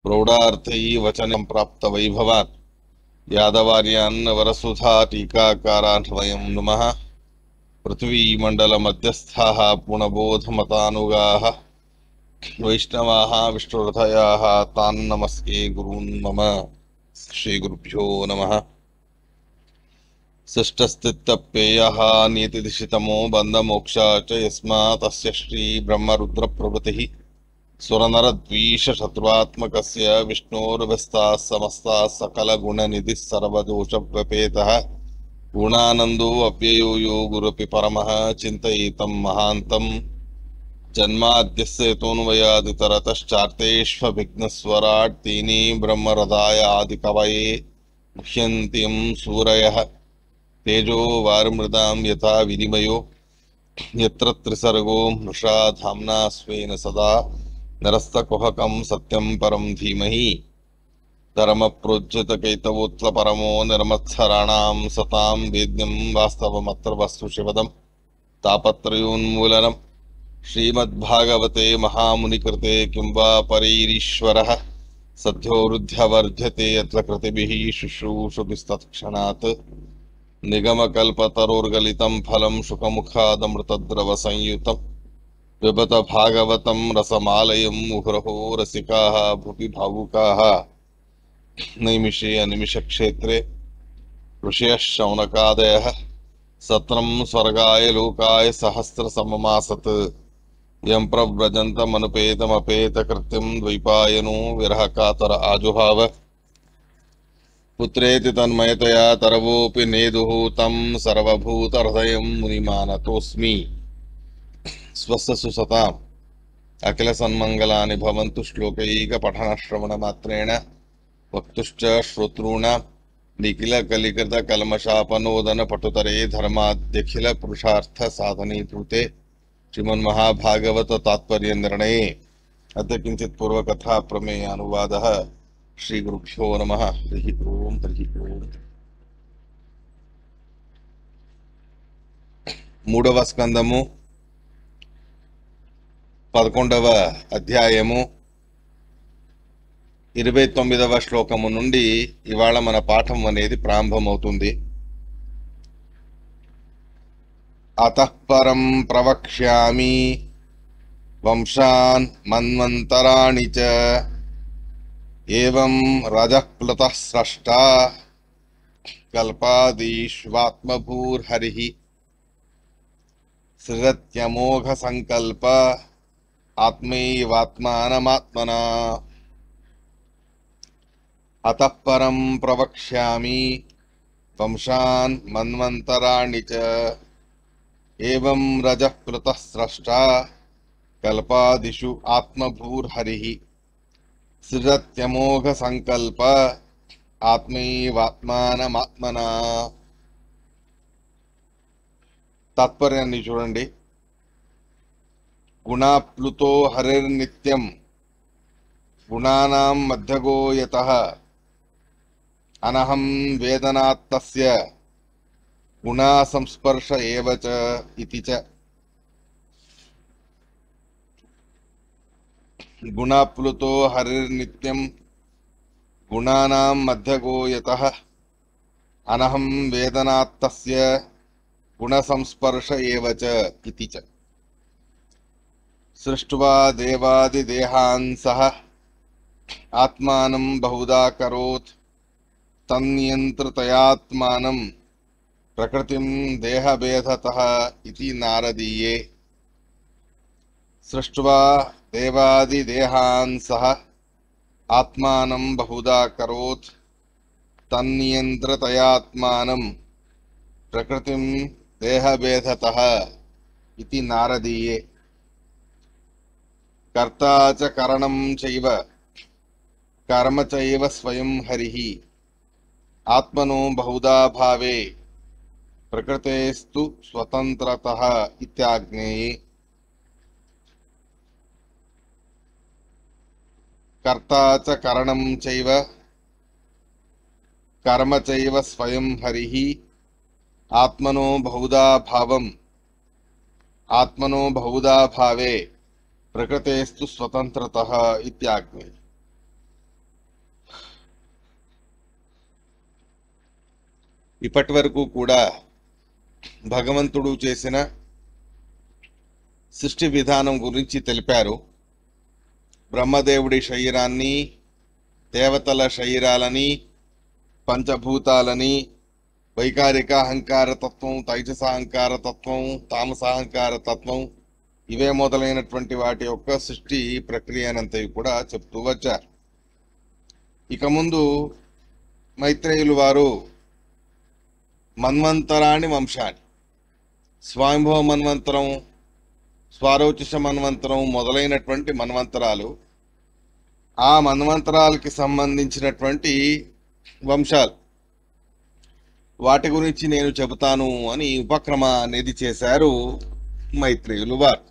प्रौढ़ार्थी वचनं प्राप्त वैभवान् यादवार्यान् वरसुधा टीकाकारान् वयं नुमः। पृथ्वीमण्डलमध्यस्थाः पूर्णबोधमतानुगाः वैष्णवाः विष्णुहृदयाः तान् नमस्ये गुरून् मम। श्रीगुरुभ्यो नमः। सृष्टस्थित्यप्ययः नीतिदिशितमो बन्धमोक्षा च यस्मात् तस्य श्रीब्रह्मरुद्रप्रभृतिः सुरनरद्वीषशत्रुत्मकस्य विष्णोर्व्यस्ताः समस्ताः सकलगुणनिधिः सर्वदोषव्यपेतः गुणानन्दो अव्ययो यो गुरुपि परमः चिन्तयितं महान्तं जन्माद्यस्य यतोऽन्वयादितरतश्चार्तेष्वभिघ्नस्वराट् तेने ब्रह्महृदाय आदिकवये मुह्यन्त्यं सूरयः तेजो वारिमृदां यथा विनिमयो यत्र त्रिसर्गो मृषा धाम्ना स्वेन सदा नरस्तकुहकं सत्यं परं धीमहि धर्मप्रोज्झितकैतवोत्तरपरमो निर्मत्सराणां सतां वेद्यं वास्तवमत्र वस्तु शिवदं तापत्रयोन्मूलनं श्रीमद्भागवते महामुनिकृते किं वा परैरीश्वरः सद्यो वृद्ध्यवर्ध्यते यत्र कृतिभिः शुश्रूषुभिस्तत्क्षणात् निगमकल्पतरोर्गलितं फलं शुकमुखादमृतद्रवसंयुतं पिबत भागवतं रसमालयं मुहुरहो रसिकाः भुवि भावुकाः नैमिषे अनिमिषक्षेत्रे ऋषयः शौनकादयः सत्रं स्वर्गाय लोकाय सहस्रसममासत् यं प्रव्रजन्तमनुपेतमपेतकृत्यं द्वैपायनो विरहकातर आजुहाव पुत्रेति तन्मयतया तरवोऽपि नेदुः तं सर्वभूतहृदयं मुनिमानतोऽस्मि। स्वस्य सुसताम् अखिलसन्मङ्गलानि भवन्तु श्लोकैकपठनश्रवणमात्रेण वक्तुश्च श्रोतॄणां निखिलकलिकृतकल्मषापनोदनपटुतरे धर्माद्यखिलपुरुषार्थसाधने कृते श्रीमन्महाभागवत तात्पर्यनिर्णये अद्य किञ्चित् पूर्वकथा प्रमेयानुवादः। श्रीगुरुभ्यो नमः। हरिः ओम् हरिः ओम्। మూడవ స్కందము 11వ అధ్యాయము 29వ శ్లోకము నుండి ఇవాళ మన పాఠం అనేది ప్రారంభమవుతుంది. అతః పరం ప్రవక్ష్యామి వంశాన్ మన్వంతరాణి చ ఏవం రజః ప్లుతః స్రష్టా కల్పాదీష్వాత్మభూర్హరిః సృజత్యమోఘ సంకల్ప ఆత్మైవాత్మానమాత్మనా. అతః పరం ప్రవక్ష్యామి వంశాన్ మన్వంతరాణి చ ఏవం రజః ప్లుతః స్రష్టా కల్పాదిషు ఆత్మభూర్హరిః సృజత్యమోఘ సంకల్ప ఆత్మైవాత్మానమాత్మనా. తాత్పర్యాన్ని చూడండి. గుణాప్లుతో హరిర్నిత్యం గుణానాం మధ్యగో యతః అనహం వేదనాత్తస్య గుణా సంస్పర్శ ఏవ చ ఇతి చ. గుణాప్లుతో హరిర్నిత్యం గుణానాం మధ్యగో యతః అనహం వేదనాత్తస్య గుణసంస్పర్శ ఏవ చ ఇతి చ. సృష్ట్వా దేవాదిదేహాన్ సహ ఆత్మానం బహుదా కరోత్ తన్నియంత్రితయాత్మానం ప్రకృతిం దేహభేదతః ఇతి నారదీయే. సృష్ట్వా దేవాదిదేహాన్ సహ ఆత్మానం బహుదా కరోత్ తన్నియంత్రితయాత్మానం ప్రకృతిం దేహభేదతః ఇతి నారదీయే. కర్తా చ కరణం చైవ కర్మ చైవ స్వయం హరిః ఆత్మనో బహుదా భావే ప్రకృతేస్తు స్వతంత్రతః ఇత్యాజ్ఞేయే. కర్తా చ కరణం చైవ కర్మ చైవ స్వయం హరిః ఆత్మనో బహుదా భావం ఆత్మనో బహుదా భావే ప్రకృతేస్తు స్వతంత్రతః ఇత్యాజ్ఞేయే. ఇప్పటి వరకు కూడా భగవంతుడు చేసిన సృష్టి విధానం గురించి తెలిపారు. బ్రహ్మదేవుడి శరీరాన్ని, దేవతల శరీరాలని, పంచభూతాలని, వైకారిక అహంకార తత్వం, తైజసాహంకార తత్వం, తామసాహంకార తత్వం, ఇవే మొదలైనటువంటి వాటి యొక్క సృష్టి ప్రక్రియనంతవి కూడా చెప్తూ వచ్చారు. ఇక ముందు మైత్రేయులు వారు మన్వంతరాణి వంశాన్ని, స్వయంభవ మన్వంతరం, స్వారోచిష మన్వంతరం మొదలైనటువంటి మన్వంతరాలు, ఆ మన్వంతరాలకి సంబంధించినటువంటి వంశాలు, వాటి గురించి నేను చెబుతాను అని ఉపక్రమ అనేది చేశారు మైత్రేయులు వారు.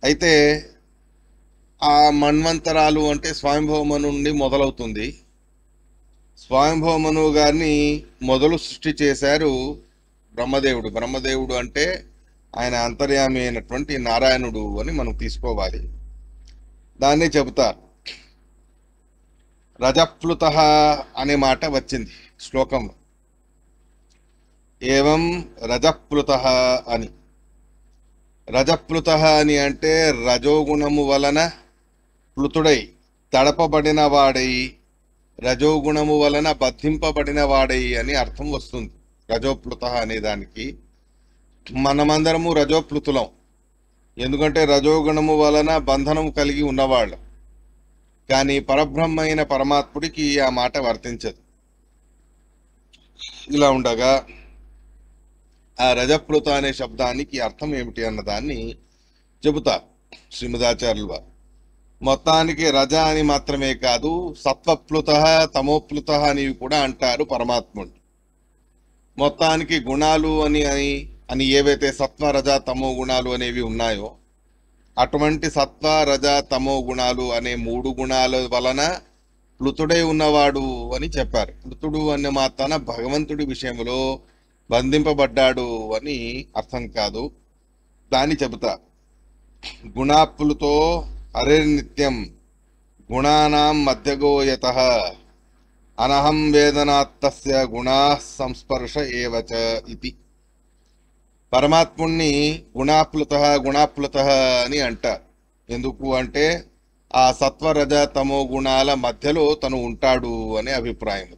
అయితే ఆ మన్వంతరాలు అంటే స్వయంభవ నుండి మొదలవుతుంది. స్వయంభవ మనువు గారిని మొదలు సృష్టి చేశారు బ్రహ్మదేవుడు. బ్రహ్మదేవుడు అంటే ఆయన అంతర్యామి అయినటువంటి నారాయణుడు అని మనం తీసుకోవాలి. దాన్ని చెబుతారు. రజప్లుత అనే మాట వచ్చింది శ్లోకంలో. ఏవం రజప్లుత అని. రజప్లుత అని అంటే రజోగుణము వలన ప్లుతుడై, తడపబడిన వాడై, రజోగుణము వలన బద్ధింపబడిన వాడై అని అర్థం వస్తుంది రజోప్లుత అనే దానికి. మనమందరము రజోప్లుతులం. ఎందుకంటే రజోగుణము వలన బంధనము కలిగి ఉన్నవాళ్ళు. కానీ పరబ్రహ్మ అయిన పరమాత్ముడికి ఆ మాట వర్తించదు. ఇలా ఉండగా ఆ రజప్లుత అనే శబ్దానికి అర్థం ఏమిటి అన్నదాన్ని చెబుతారు శ్రీమదాచార్యులు వారు. మొత్తానికి రజ అని మాత్రమే కాదు, సత్వప్లుత, తమోప్లుత అని కూడా అంటారు పరమాత్ముడు. మొత్తానికి గుణాలు అని ఏవైతే సత్వ, రజ, తమో గుణాలు అనేవి ఉన్నాయో, అటువంటి సత్వ, రజ, తమో గుణాలు అనే 3 గుణాల వలన ప్లుతుడై ఉన్నవాడు అని చెప్పారు. ప్లుతుడు అనే మాత్రాన భగవంతుడి విషయంలో బంధింపబడ్డాడు అని అర్థం కాదు. దాన్ని చెబుతా. గుణాప్లుతో హరిర్నిత్యం గుణానాం మధ్యగోయతః అనహం వేదనాత్తస్య గుణా సంస్పర్శ ఏవచ ఇది. పరమాత్ముణ్ణి గుణాప్లుత అని అంటారు. ఎందుకు అంటే ఆ సత్వరజ తమో గుణాల మధ్యలో తను ఉంటాడు అనే అభిప్రాయం.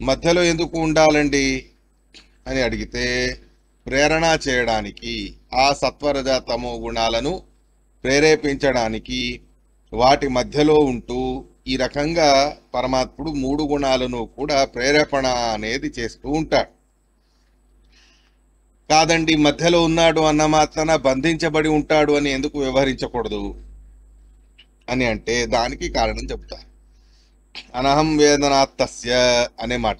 మధ్యలో ఎందుకు ఉండాలండి అని అడిగితే, ప్రేరణ చేయడానికి, ఆ సత్వరజ తమో గుణాలను ప్రేరేపించడానికి వాటి మధ్యలో ఉంటూ ఈ రకంగా పరమాత్ముడు 3 గుణాలను కూడా ప్రేరేపణ అనేది చేస్తూ ఉంటాడు. కాదండి మధ్యలో ఉన్నాడు అన్న మాత్రాన బంధించబడి ఉంటాడు అని ఎందుకు వ్యవహరించకూడదు అని అంటే దానికి కారణం చెప్తారు. అనహం వేదనాత్తస్య అనే మాట.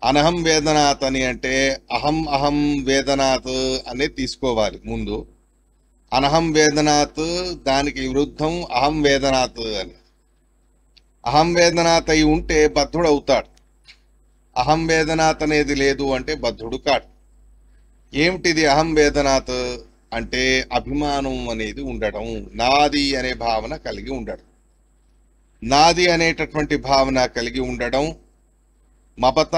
అనహం వేదనాత్ అని అంటే అహం వేదనాత్ అనేది తీసుకోవాలి ముందు. అనహం వేదనాత్ దానికి విరుద్ధం అహం వేదనాత్ అని. అహం వేదనాత్ అయి ఉంటే బద్ధుడు అవుతాడు. అహం వేదనాత్ అనేది లేదు అంటే బద్ధుడు కాడు. ఏమిటిది అహం వేదనాత్ అంటే అభిమానం అనేది ఉండడం, నాది అనే భావన కలిగి ఉండడం. నాది అనేటటువంటి భావన కలిగి ఉండడం, మమత,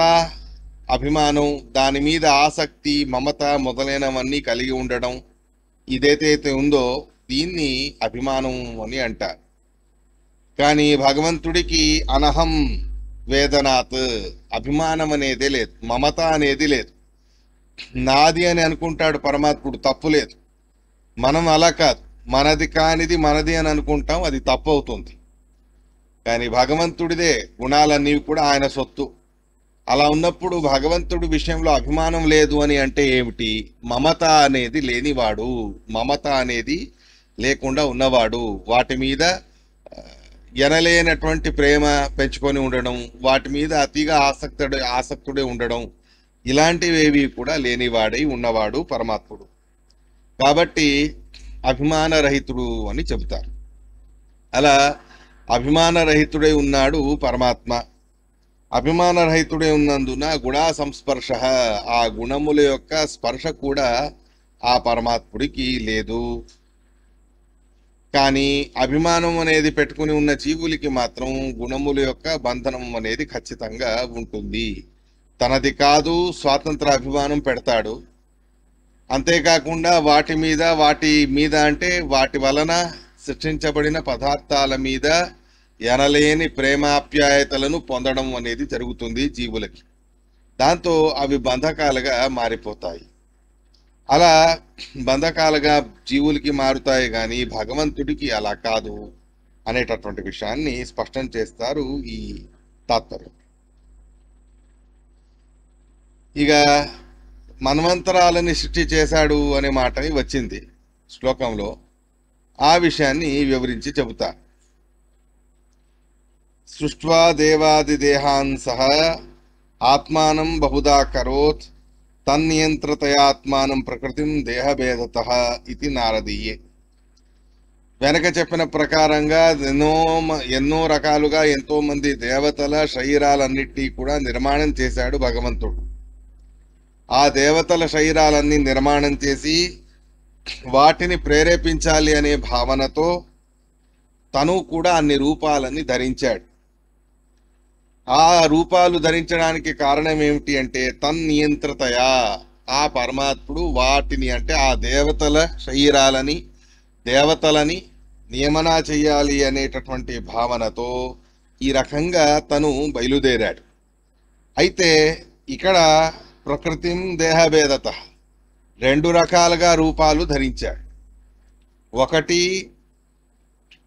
అభిమానం, దాని మీద ఆసక్తి, మమత మొదలైనవన్నీ కలిగి ఉండడం, ఇదైతే ఉందో దీన్ని అభిమానం అని అంటారు. కానీ భగవంతుడికి అనహం వేదనాత్ అభిమానం అనేదే లేదు, మమత అనేది లేదు. నాది అని అనుకుంటాడు పరమాత్ముడు, తప్పు లేదు. మనం అలా కాదు, మనది కానిది మనది అని అనుకుంటాం, అది తప్పు అవుతుంది. కానీ భగవంతుడిదే గుణాలన్నీ కూడా ఆయన సొత్తు. అలా ఉన్నప్పుడు భగవంతుడి విషయంలో అభిమానం లేదు అని అంటే ఏమిటి? మమత అనేది లేనివాడు, మమత అనేది లేకుండా ఉన్నవాడు, వాటి మీద ఎనలేనటువంటి ప్రేమ పెంచుకొని ఉండడం, వాటి మీద అతిగా ఆసక్తుడే ఉండడం, ఇలాంటివేవి కూడా లేనివాడై ఉన్నవాడు పరమాత్ముడు. కాబట్టి అభిమానరహితుడు అని చెబుతారు. అలా అభిమానరహితుడై ఉన్నాడు పరమాత్మ. అభిమానరహితుడే ఉన్నందున గుణా సంస్పర్శ, ఆ గుణముల యొక్క స్పర్శ కూడా ఆ పరమాత్ముడికి లేదు. కానీ అభిమానం అనేది పెట్టుకుని ఉన్న జీవులకి మాత్రం గుణముల యొక్క బంధనం అనేది ఖచ్చితంగా ఉంటుంది. తనది కాదు స్వాతంత్ర అభిమానం పెడతాడు. అంతేకాకుండా వాటి మీద అంటే వాటి వలన సృష్టించబడిన పదార్థాల మీద ఎనలేని ప్రేమాప్యాయతలను పొందడం అనేది జరుగుతుంది జీవులకి. దాంతో అవి బంధకాలుగా మారిపోతాయి. అలా బంధకాలుగా జీవులకి మారుతాయి, కానీ భగవంతుడికి అలా కాదు అనేటటువంటి విషయాన్ని స్పష్టం చేస్తారు ఈ తాత్పర్యం. ఇక మన్వంతరాలని సృష్టి చేశాడు అనే మాటని వచ్చింది శ్లోకంలో. ఆ విషయాన్ని వివరించి చెబుతా. సృష్ట్వా దేవాది దేహాన్ సహ ఆత్మానం బహుదా కరోత్ తన్నియంత్రతయాత్మానం ప్రకృతిం దేహభేదతః ఇది నారదీయే. వెనక చెప్పిన ప్రకారంగా ఎన్నో రకాలుగా ఎంతో మంది దేవతల శరీరాలన్నిటినీ కూడా నిర్మాణం చేశాడు భగవంతుడు. ఆ దేవతల శరీరాలన్నీ నిర్మాణం చేసి వాటిని ప్రేరేపించాలి అనే భావనతో తను కూడా అన్ని రూపాలని ధరించాడు. ఆ రూపాలు ధరించడానికి కారణం ఏమిటి అంటే తన్నియంత్రతయా, ఆ పరమాత్ముడు వాటిని అంటే ఆ దేవతల శరీరాలని దేవతలని నియమనా చెయ్యాలి అనేటటువంటి భావనతో ఈ రకంగా తను బయలుదేరాడు. అయితే ఇక్కడ ప్రకృతిం దేహభేదత రెండు రకాలుగా రూపాలు ధరించాడు. ఒకటి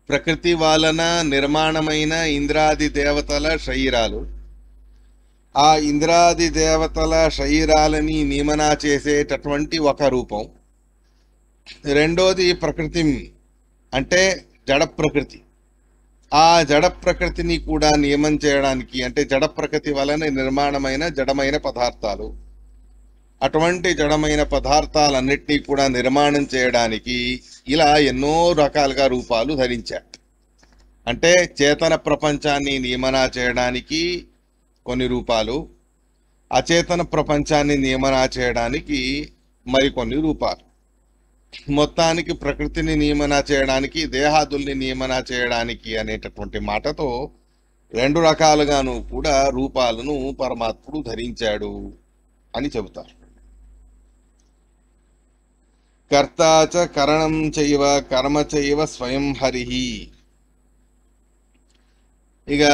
ప్రకృతి వలన నిర్మాణమైన ఇంద్రాది దేవతల శరీరాలు, ఆ ఇంద్రాది దేవతల శరీరాలని నియమనా చేసేటటువంటి ఒక రూపం. రెండోది ప్రకృతి అంటే జడ ప్రకృతి. ఆ జడ ప్రకృతిని కూడా నియమం చేయడానికి అంటే జడ ప్రకృతి వలన నిర్మాణమైన జడమైన పదార్థాలు, అటువంటి జడమైన పదార్థాలన్నిటినీ కూడా నిర్మాణం చేయడానికి ఇలా ఎన్నో రకాలుగా రూపాలు ధరించాడు. అంటే చేతన ప్రపంచాన్ని నియమనా చేయడానికి కొన్ని రూపాలు, అచేతన ప్రపంచాన్ని నియమనా చేయడానికి మరికొన్ని రూపాలు. మొత్తానికి ప్రకృతిని నియమనా చేయడానికి, దేహాదుల్ని నియమనా చేయడానికి అనేటటువంటి మాటతో రెండు రకాలుగాను కూడా రూపాలను పరమాత్ముడు ధరించాడు అని చెబుతారు. కర్తాచ కరణం చైవ కర్మ చైవ స్వయం హరిహి. ఇక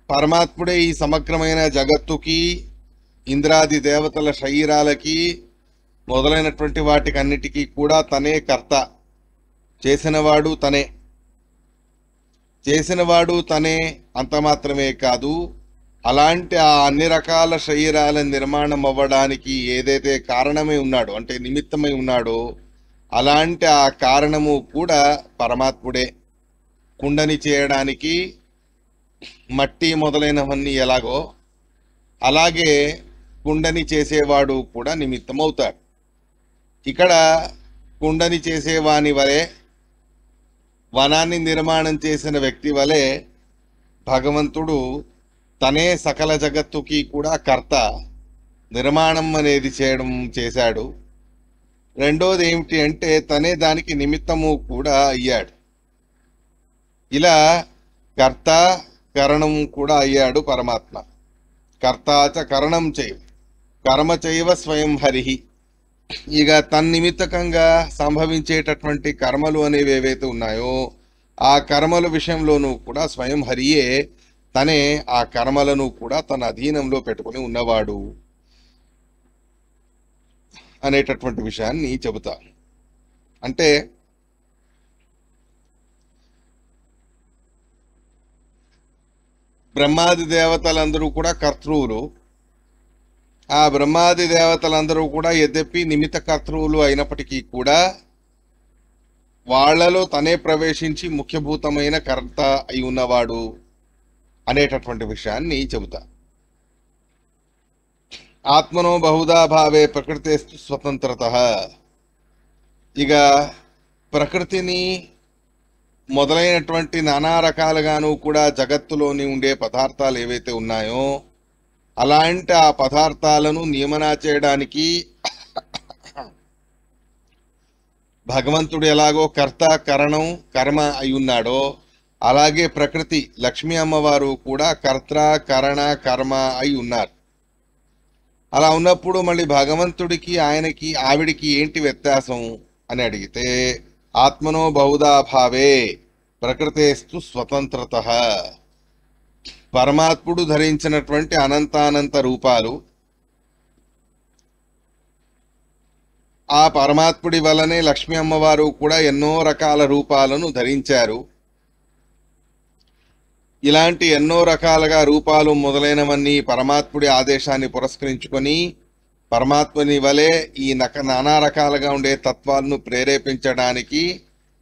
పరమాత్ముడే ఈ సమగ్రమైన జగత్తుకి, ఇంద్రాది దేవతల శరీరాలకి మొదలైనటువంటి వాటికి అన్నిటికీ కూడా తనే కర్త. చేసినవాడు తనే అంత మాత్రమే కాదు, అలాంటి ఆ అన్ని రకాల శరీరాల నిర్మాణం అవ్వడానికి ఏదైతే కారణమై ఉన్నాడో అంటే నిమిత్తమై ఉన్నాడో అలాంటి ఆ కారణము కూడా పరమాత్ముడే. కుండని చేయడానికి మట్టి మొదలైనవన్నీ ఎలాగో అలాగే కుండని చేసేవాడు కూడా నిమిత్తమవుతాడు. ఇక్కడ కుండని చేసేవాని వలె, వనాన్ని నిర్మాణం చేసిన వ్యక్తి వలె భగవంతుడు తనే సకల జగత్తుకి కూడా కర్త, నిర్మాణం అనేది చేశాడు. రెండోది ఏమిటి అంటే తనే దానికి నిమిత్తము కూడా అయ్యాడు. ఇలా కర్త కరణం కూడా అయ్యాడు పరమాత్మ. కర్తాచ కరణం చైవ కర్మ చైవ స్వయం హరిహి. ఇక తన్నిమిత్తకంగా సంభవించేటటువంటి కర్మలు అనేవి ఏవైతే ఉన్నాయో ఆ కర్మల విషయంలోనూ కూడా స్వయం హరియే, తనే ఆ కర్మలను కూడా తన అధీనంలో పెట్టుకుని ఉన్నవాడు అనేటటువంటి విషయాన్ని చెబుతా. అంటే బ్రహ్మాది దేవతలందరూ కూడా కర్తృవులు. ఆ బ్రహ్మాది దేవతలందరూ కూడా యద్యపి నిమిత్త కర్తృవులు అయినప్పటికీ కూడా వాళ్లలో తనే ప్రవేశించి ముఖ్యభూతమైన కర్త అయి ఉన్నవాడు అనేటటువంటి విషయాన్ని చెబుతా. ఆత్మనో బహుదా భావే ప్రకృతేస్తు స్వతంత్రతః. ఇక ప్రకృతిని మొదలైనటువంటి నానా రకాలుగాను కూడా జగత్తులోని ఉండే పదార్థాలు ఏవైతే ఉన్నాయో అలాంటి ఆ పదార్థాలను నియమనా చేయడానికి భగవంతుడు ఎలాగో కర్త కరణం కర్మ అయి ఉన్నాడో అలాగే ప్రకృతి లక్ష్మీ అమ్మవారు కూడా కర్త కరణ కర్మ అయి ఉన్నారు. అలా ఉన్నప్పుడు మళ్ళీ భగవంతుడికి ఆయనకి ఆవిడికి ఏంటి వ్యత్యాసం అని అడిగితే ఆత్మనో బహుదా భావే ప్రకృతేస్తు స్వతంత్రత. పరమాత్ముడు ధరించినటువంటి అనంతానంత రూపాలు ఆ పరమాత్ముడి వల్లనే లక్ష్మీ అమ్మవారు కూడా ఎన్నో రకాల రూపాలను ధరించారు. ఇలాంటి ఎన్నో రకాలుగా రూపాలు మొదలైనవన్నీ పరమాత్ముడి ఆదేశాన్ని పురస్కరించుకొని పరమాత్ముని వలె ఈ నానా రకాలుగా ఉండే తత్వాలను ప్రేరేపించడానికి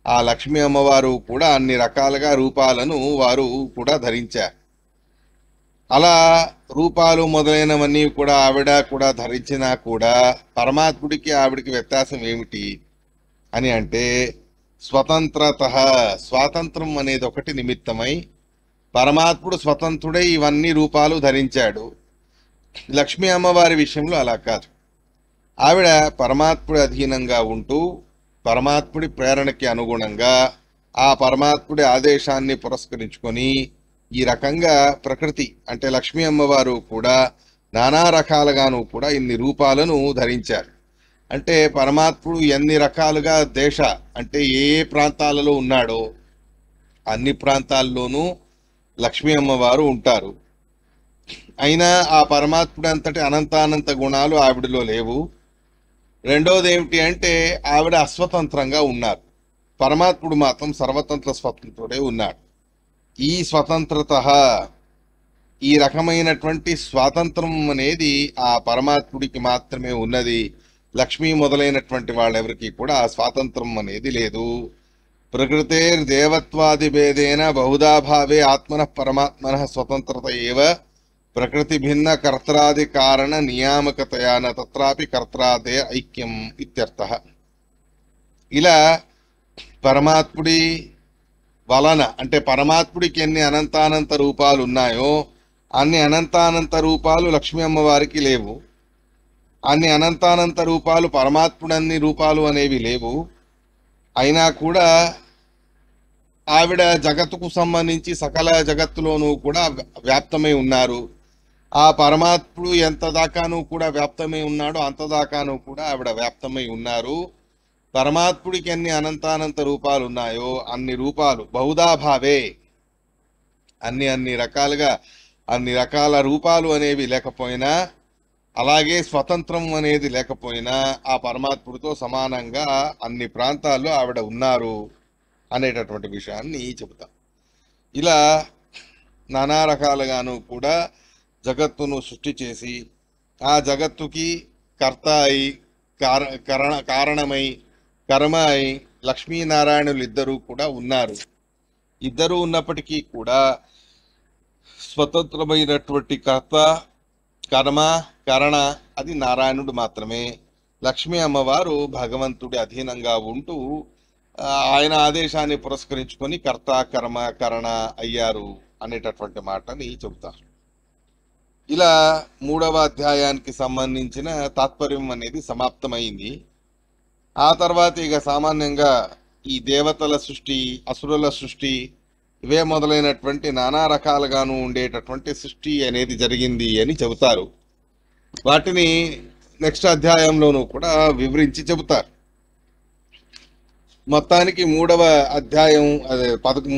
ఆ లక్ష్మీ అమ్మవారు కూడా అన్ని రకాలుగా రూపాలను వారు కూడా ధరించారు. అలా రూపాలు మొదలైనవన్నీ కూడా ఆవిడ కూడా ధరించినా కూడా పరమాత్ముడికి ఆవిడికి వ్యత్యాసం ఏమిటి అని అంటే స్వతంత్రత, స్వాతంత్రం అనేది ఒకటి నిమిత్తమై పరమాత్ముడు స్వతంత్రుడై ఇవన్నీ రూపాలు ధరించాడు. లక్ష్మీ అమ్మవారి విషయంలో అలా కాదు. ఆవిడ పరమాత్ముడి అధీనంగా ఉంటూ పరమాత్ముడి ప్రేరణకి అనుగుణంగా ఆ పరమాత్ముడి ఆదేశాన్ని పురస్కరించుకొని ఈ రకంగా ప్రకృతి అంటే లక్ష్మీ అమ్మవారు కూడా నానా రకాలుగాను కూడా ఇన్ని రూపాలను ధరించారు. అంటే పరమాత్ముడు ఎన్ని రకాలుగా దేశ అంటే ఏ ప్రాంతాలలో ఉన్నాడో అన్ని ప్రాంతాల్లోనూ లక్ష్మీ అమ్మవారు ఉంటారు. అయినా ఆ పరమాత్ముడు అంతటి అనంతానంత గుణాలు ఆవిడలో లేవు. రెండోది ఏమిటి అంటే ఆవిడ అస్వతంత్రంగా ఉన్నారు. పరమాత్ముడు మాత్రం సర్వతంత్ర స్వతంత్రుడే ఉన్నాడు. ఈ స్వతంత్రత, ఈ రకమైనటువంటి స్వాతంత్రం అనేది ఆ పరమాత్ముడికి మాత్రమే ఉన్నది. లక్ష్మీ మొదలైనటువంటి వాళ్ళెవరికి కూడా ఆ స్వాతంత్రం అనేది లేదు. ప్రకృతేర్ దేవత్వాది భేదేన బహుదా భావే ఆత్మన పరమాత్మన స్వతంత్రత ఏవ ప్రకృతి భిన్న కర్తాది కారణ నియామకతయాన తత్రాపి కర్తాదే ఐక్యం ఇత్యర్థః. ఇలా పరమాత్ముడి వలన అంటే పరమాత్ముడికి ఎన్ని అనంతానంత రూపాలు ఉన్నాయో అన్ని అనంతానంత రూపాలు లక్ష్మీ అమ్మవారికి లేవు. అన్ని అనంతానంత రూపాలు పరమాత్ముడన్ని రూపాలు అనేవి లేవు. అయినా కూడా ఆవిడ జగత్తుకు సంబంధించి సకల జగత్తులోనూ కూడా వ్యాప్తమై ఉన్నారు. ఆ పరమాత్ముడు ఎంత దాకాను కూడా వ్యాప్తమై ఉన్నాడో అంత దాకాను కూడా ఆవిడ వ్యాప్తమై ఉన్నారు. పరమాత్ముడికి ఎన్ని అనంతానంత రూపాలు ఉన్నాయో అన్ని రూపాలు బహుదాభావే అన్ని రకాలుగా అన్ని రకాల రూపాలు అనేవి లేకపోయినా అలాగే స్వతంత్రం అనేది లేకపోయినా ఆ పరమాత్ముడితో సమానంగా అన్ని ప్రాంతాల్లో ఆవిడ ఉన్నారు అనేటటువంటి విషయాన్ని చెబుతాం. ఇలా నానా రకాలుగాను కూడా జగత్తును సృష్టి చేసి ఆ జగత్తుకి కర్త అయి కారణమై కర్మ అయి లక్ష్మీనారాయణులు ఇద్దరూ కూడా ఉన్నారు. ఇద్దరూ ఉన్నప్పటికీ కూడా స్వతంత్రమైనటువంటి కర్త కర్మ కరణ అది నారాయణుడు మాత్రమే. లక్ష్మీ అమ్మవారు భగవంతుడి అధీనంగా ఉంటూ ఆయన ఆదేశాన్ని పురస్కరించుకొని కర్త కర్మ కరణ అయ్యారు అనేటటువంటి మాటని చెబుతారు. ఇలా 3వ అధ్యాయానికి సంబంధించిన తాత్పర్యం అనేది సమాప్తమైంది. ఆ తర్వాత ఇక సామాన్యంగా ఈ దేవతల సృష్టి అసురుల సృష్టి ఇవే మొదలైనటువంటి నానా రకాలుగాను ఉండేటటువంటి సృష్టి అనేది జరిగింది అని చెబుతారు. వాటిని నెక్స్ట్ అధ్యాయంలోనూ కూడా వివరించి చెబుతారు. మొత్తానికి 3వ అధ్యాయం అదే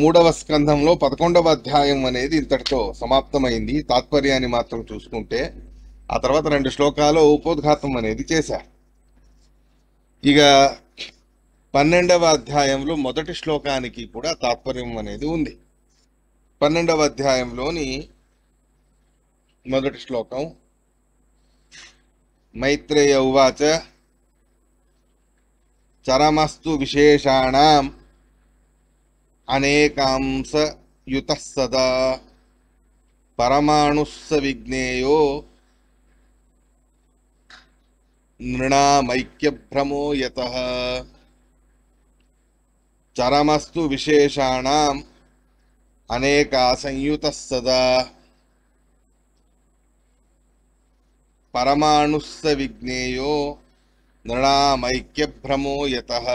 3వ స్కంధంలో 11వ అధ్యాయం అనేది ఇంతటితో సమాప్తమైంది. తాత్పర్యాన్ని మాత్రం చూసుకుంటే ఆ తర్వాత 2 శ్లోకాలు ఉపోద్ఘాతం అనేది చేశారు. ఇక 12వ అధ్యాయంలో మొదటి శ్లోకానికి కూడా తాత్పర్యం అనేది ఉంది. 12వ అధ్యాయంలోని మొదటి శ్లోకం మైత్రేయ ఉవాచ చరమస్తు విశేషాణం అనేకాంశ యుతః సదా పరమాణుస్స విజ్ఞేయో నృణామైక్యభ్రమో యతః. చరమస్తు విశేషాణం అనేకాసంయుతః సదా పరమాణుస్స విజ్ఞేయో నృణామైక్యభ్రమో యతః.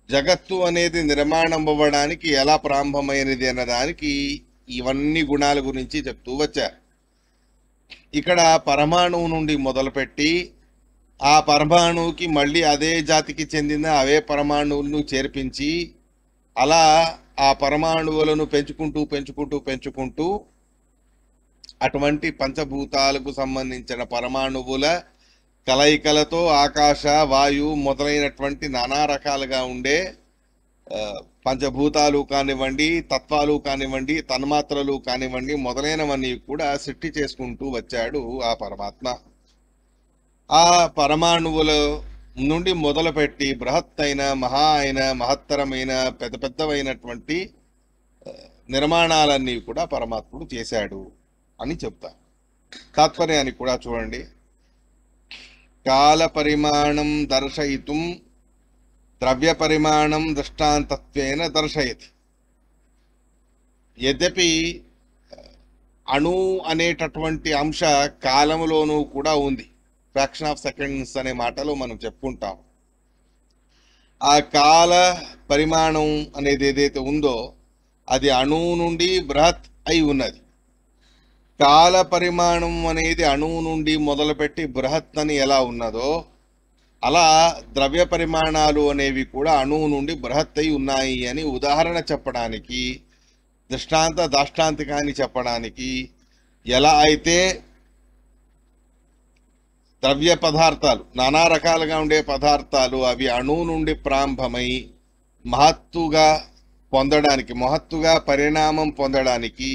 జగత్తు అనేది నిర్మాణం అవ్వడానికి ఎలా ప్రారంభమైనది అన్నదానికి ఇవన్నీ గుణాల గురించి చెప్తూ వచ్చారు. ఇక్కడ పరమాణువు నుండి మొదలుపెట్టి ఆ పరమాణువుకి మళ్ళీ అదే జాతికి చెందిన అవే పరమాణువులను చేర్పించి అలా ఆ పరమాణువులను పెంచుకుంటూ పెంచుకుంటూ పెంచుకుంటూ అటువంటి పంచభూతాలకు సంబంధించిన పరమాణువుల కలయికలతో ఆకాశ వాయు మొదలైనటువంటి నానా రకాలుగా ఉండే పంచభూతాలు కానివ్వండి, తత్వాలు కానివ్వండి, తన్మాత్రలు కానివ్వండి మొదలైనవన్నీ కూడా సృష్టి చేసుకుంటూ వచ్చాడు ఆ పరమాత్మ. ఆ పరమాణువుల నుండి మొదలుపెట్టి బృహత్ అయిన మహత్తరమైన పెద్ద పెద్దవైనటువంటి నిర్మాణాలన్నీ కూడా పరమాత్ముడు చేశాడు అని చెప్తారు. తాత్పర్యాన్ని కూడా చూడండి. కాల పరిమాణం దర్శయితుం ద్రవ్య పరిమాణం దృష్టాంతత్వేన దర్శయతి. యద్యపి అణు అనేటటువంటి అంశ కాలములోనూ కూడా ఉంది. ఫ్రాక్షన్ ఆఫ్ సెకండ్స్ అనే మాటలో మనం చెప్పుకుంటాం. ఆ కాల పరిమాణం అనేది ఏదైతే ఉందో అది అణువు నుండి బృహత్ అయి ఉన్నది. కాల పరిమాణం అనేది అణువు నుండి మొదలుపెట్టి బృహత్ అని ఎలా ఉన్నదో అలా ద్రవ్య పరిమాణాలు అనేవి కూడా అణువు నుండి బృహత్ అయి ఉన్నాయి అని ఉదాహరణ చెప్పడానికి, దృష్టాంత దాష్టాంతికాన్ని చెప్పడానికి, ఎలా అయితే ద్రవ్య పదార్థాలు నానా రకాలుగా ఉండే పదార్థాలు అవి అణువు నుండి ప్రారంభమై మహత్తుగా పరిణామం పొందడానికి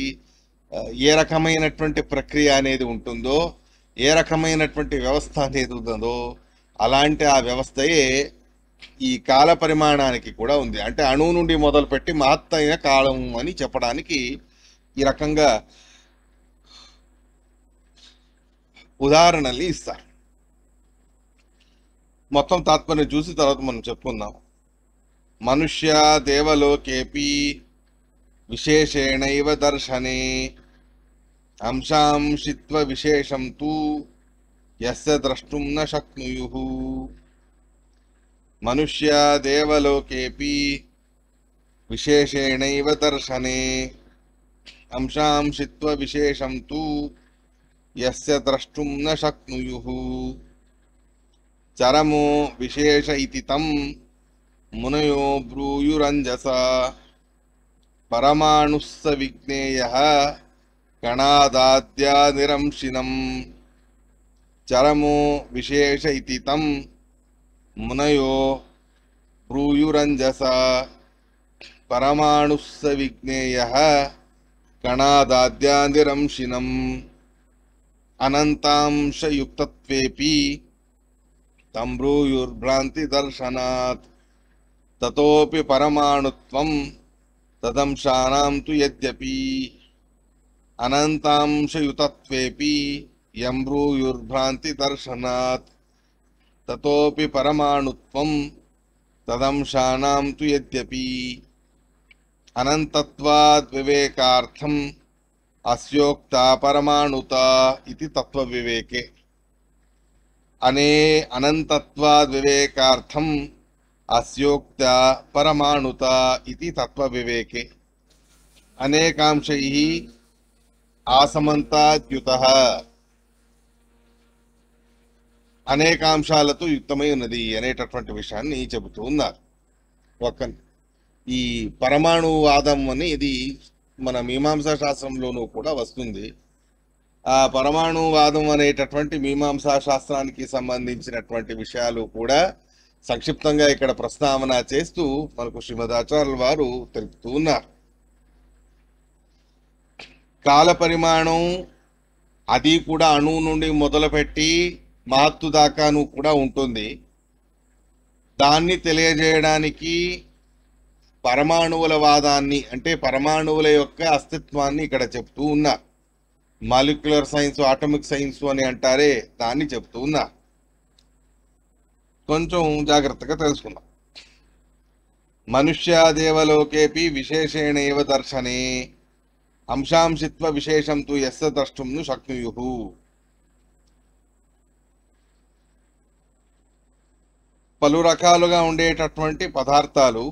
ఏ రకమైనటువంటి ప్రక్రియ అనేది ఉంటుందో, ఏ రకమైనటువంటి వ్యవస్థ అనేది ఉందో అలాంటి ఆ వ్యవస్థయే ఈ కాల పరిమాణానికి కూడా ఉంది. అంటే అణువు నుండి మొదలుపెట్టి మహత్తైన కాలం అని చెప్పడానికి ఈ రకంగా ఉదాహరణల్ని ఇస్తారు. మొత్తం తాత్పర్యం చూసి తర్వాత మనం చెప్పుకుందాం. మనుష్య దేవలోకేపి విశేషేణైవ దర్శనే అంశాంశిత్వ విశేషం తు యస్య ద్రష్టుం న శక్నుయుః. మనుష్య దేవలోకేపి విశేషేణైవ దర్శనే అంశాంశిత్వ విశేషం తు యస్య ద్రష్టుం న శక్నుయుః. చరమో విశేష ఇతి తం మునయో బ్రూయురంజసా. పరమాణుస్స విజ్ఞేయః కణాదాద్యా నిరంశినం. చరమో విశేష ఇతి తం మునయో బ్రూయురంజసా. పరమాణుస్స విజ్ఞేయః కణాదాద్యా నిరంశినం. అనంతాంశయుక్తత్వేపి తం బ్రూయుర్భ్రాంతి దర్శనాత్. తతోపి పరమాణుత్వం తదంశానాం తు యద్యపి. అనంతాంశయుతత్వేపి యం బ్రూయుర్భ్రాంతి దర్శనాత్. తతోపి పరమాణుత్వం తదంశానాం తు యద్యపి. అనంతత్వాద్ వివేకార్థం అస్యోక్త పరమాణుత ఇది తత్వవివేకే. అనంతత్వాద్ వివేకార్థం అస్యోక్త పరమాణుత ఇది తత్వవివేకే. అనేకాంశైః ఆసమంతాద్యుతః. అనేకాంశాలతో యుక్తమై ఉన్నది అనేటటువంటి విషయాన్ని చెబుతూ ఉన్నారు. ఈ పరమాణువాదం అని ఇది మన మీమాంసా శాస్త్రంలోనూ కూడా వస్తుంది. ఆ పరమాణువాదం అనేటటువంటి మీమాంసా శాస్త్రానికి సంబంధించినటువంటి విషయాలు కూడా సంక్షిప్తంగా ఇక్కడ ప్రస్తావన చేస్తూ మనకు శ్రీమదాచార్యుల వారు తెలుపుతూ ఉన్నారు. కాల పరిమాణం అది కూడా అణువు నుండి మొదలుపెట్టి మహత్తు దాకాను కూడా ఉంటుంది. దాన్ని తెలియజేయడానికి పరమాణువుల వాదాన్ని అంటే పరమాణువుల యొక్క అస్తిత్వాన్ని ఇక్కడ చెప్తూ ఉన్నారు. మాలిక్యులర్ సైన్స్, ఆటమిక్ సైన్స్ అని అంటారే దాన్ని చెప్తూ ఉన్నారు. కొంచెం జాగ్రత్తగా తెలుసుకుందాం. మనుష్య దేవలోకేపి విశేషేణైవ దర్శనే అంశాంశిత్వ విశేషం తు యస్య ద్రష్టుం ను శక్నుయుః. పలు రకాలుగా ఉండేటటువంటి పదార్థాలు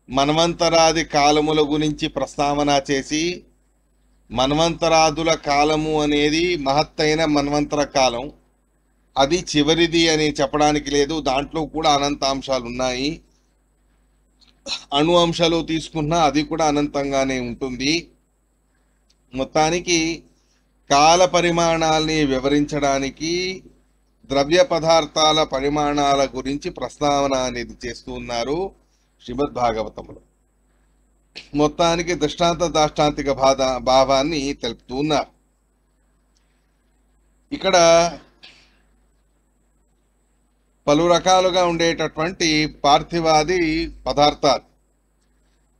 మన్వంతరాది కాలముల గురించి ప్రస్తావన చేసి, మన్వంతరాదుల కాలము అనేది మహత్తైన మన్వంతర కాలం, అది చివరిది అని చెప్పడానికి లేదు. దాంట్లో కూడా అనంత అంశాలు ఉన్నాయి. అణు అంశాలు తీసుకున్నా అది కూడా అనంతంగానే ఉంటుంది. మొత్తానికి కాల పరిమాణాల్ని వివరించడానికి ద్రవ్య పదార్థాల పరిమాణాల గురించి ప్రస్తావన అనేది చేస్తూ ఉన్నారు శ్రీమద్ భాగవతంలో. మొత్తానికి దృష్టాంత దాష్టాంతిక భావాన్ని తెలుపుతూ ఉన్నారు. ఇక్కడ పలు రకాలుగా ఉండేటటువంటి పార్థివాది పదార్థాలు,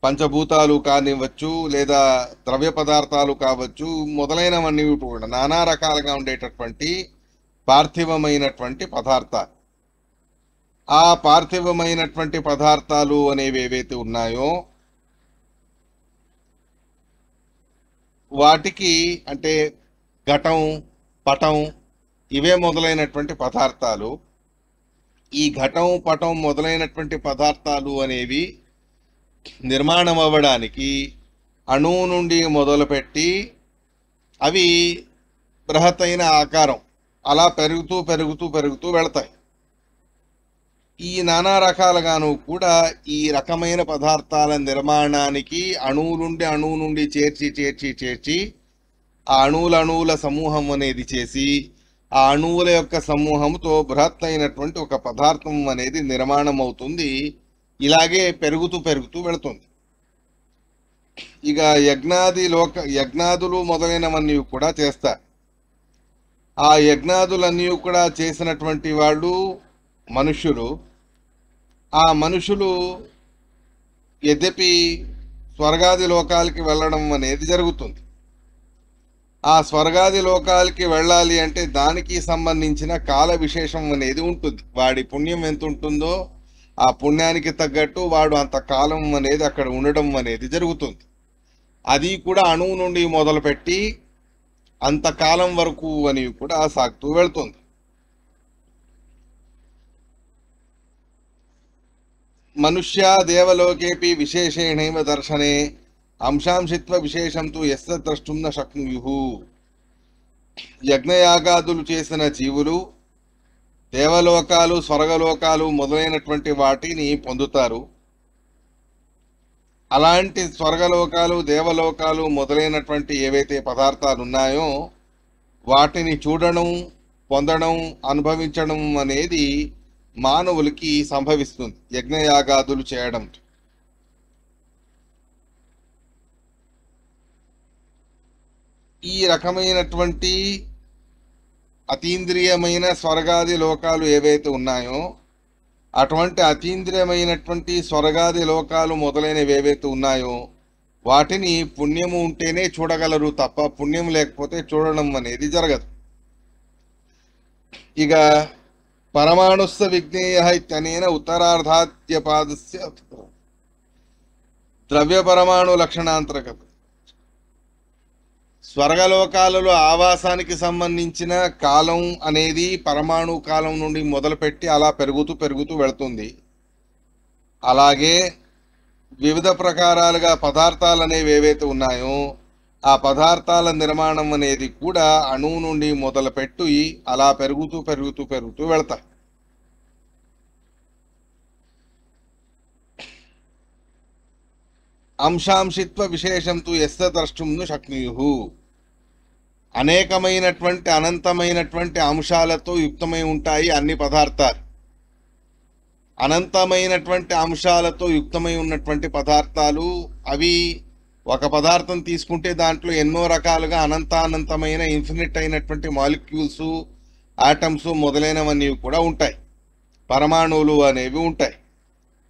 పంచభూతాలు కానివ్వచ్చు, లేదా ద్రవ్య పదార్థాలు కావచ్చు, మొదలైనవన్నీ కూడా నానా రకాలుగా ఉండేటటువంటి పార్థివమైనటువంటి పదార్థాలు. ఆ పార్థివమైనటువంటి పదార్థాలు అనేవి ఏవైతే ఉన్నాయో వాటికి అంటే ఘటం, పటం ఇవే మొదలైనటువంటి పదార్థాలు. ఈ ఘటం, పటం మొదలైనటువంటి పదార్థాలు అనేవి నిర్మాణం అవ్వడానికి అణువు నుండి మొదలుపెట్టి అవి బృహత్తైన ఆకారం అలా పెరుగుతూ పెరుగుతూ పెరుగుతూ వెళతాయి. ఈ నానా రకాలుగాను కూడా ఈ రకమైన పదార్థాల నిర్మాణానికి అణువు నుండి చేర్చి చేర్చి చేర్చి ఆ అణువుల సమూహం అనేది చేసి ఆ అణువుల యొక్క సమూహంతో బృహత్తైనటువంటి ఒక పదార్థం అనేది నిర్మాణం అవుతుంది. ఇలాగే పెరుగుతూ పెరుగుతూ వెళుతుంది. ఇక యజ్ఞాదులు మొదలైనవన్నీ కూడా చేస్తారు. ఆ యజ్ఞాదులన్నీ కూడా చేసినటువంటి వాళ్ళు మనుష్యులు. ఆ మనుషులు యద్యపి స్వర్గాది లోకాలకి వెళ్ళడం అనేది జరుగుతుంది. ఆ స్వర్గాది లోకాలకి వెళ్ళాలి అంటే దానికి సంబంధించిన కాల విశేషం అనేది ఉంటుంది. వాడి పుణ్యం ఎంత ఉంటుందో ఆ పుణ్యానికి తగ్గట్టు వాడు అంత కాలం అనేది అక్కడ ఉండడం అనేది జరుగుతుంది. అది కూడా అణువు నుండి మొదలుపెట్టి అంతకాలం వరకు అని కూడా సాగుతూ వెళ్తుంది. మనుష్య దేవలోకేపి విశేషేణైవ దర్శనే అంశాంశిత్వ విశేషంతో ఎస్త ద్రష్టుం న శక్నుయుః. యజ్ఞయాగాదులు చేసిన జీవులు దేవలోకాలు, స్వర్గలోకాలు మొదలైనటువంటి వాటిని పొందుతారు. అలాంటి స్వర్గలోకాలు, దేవలోకాలు మొదలైనటువంటి ఏవైతే పదార్థాలు ఉన్నాయో వాటిని చూడడం, పొందడం, అనుభవించడం అనేది మానవులకి సంభవిస్తుంది యజ్ఞయాగాదులు చేయడం. ఈ రకమైనటువంటి అతీంద్రియమైన స్వర్గాది లోకాలు ఏవైతే ఉన్నాయో అటువంటి అతీంద్రియమైనటువంటి స్వర్గాది లోకాలు మొదలైనవి ఏవైతే ఉన్నాయో వాటిని పుణ్యము ఉంటేనే చూడగలరు తప్ప పుణ్యం లేకపోతే చూడడం అనేది జరగదు. ఇక పరమాణుస్స విజ్ఞేయ ఇత్యనేన ఉత్తరార్ధాద్యపాదస్య ద్రవ్య పరమాణు లక్షణాంతర్గత. స్వర్గలోకాలలో ఆవాసానికి సంబంధించిన కాలం అనేది పరమాణు కాలం నుండి మొదలుపెట్టి అలా పెరుగుతూ పెరుగుతూ వెళుతుంది. అలాగే వివిధ ప్రకారాలుగా పదార్థాలు అనేవి ఏవైతే ఉన్నాయో ఆ పదార్థాల నిర్మాణం అనేది కూడా అణువు నుండి మొదలుపెట్టి అలా పెరుగుతూ పెరుగుతూ పెరుగుతూ వెళతాయి. అంశాంశిత్వ విశేషంతో ఎస్త ద్రష్టుంను శక్నుయుః. అనేకమైనటువంటి అనంతమైనటువంటి అంశాలతో యుక్తమై ఉంటాయి అన్ని పదార్థాలు. అనంతమైనటువంటి అంశాలతో యుక్తమై ఉన్నటువంటి పదార్థాలు అవి ఒక పదార్థం తీసుకుంటే దాంట్లో ఎన్నో రకాలుగా అనంతానంతమైన ఇన్ఫినిట్ అయినటువంటి మాలిక్యూల్స్, ఆటమ్స్ మొదలైనవన్నీ కూడా ఉంటాయి. పరమాణువులు అనేవి ఉంటాయి.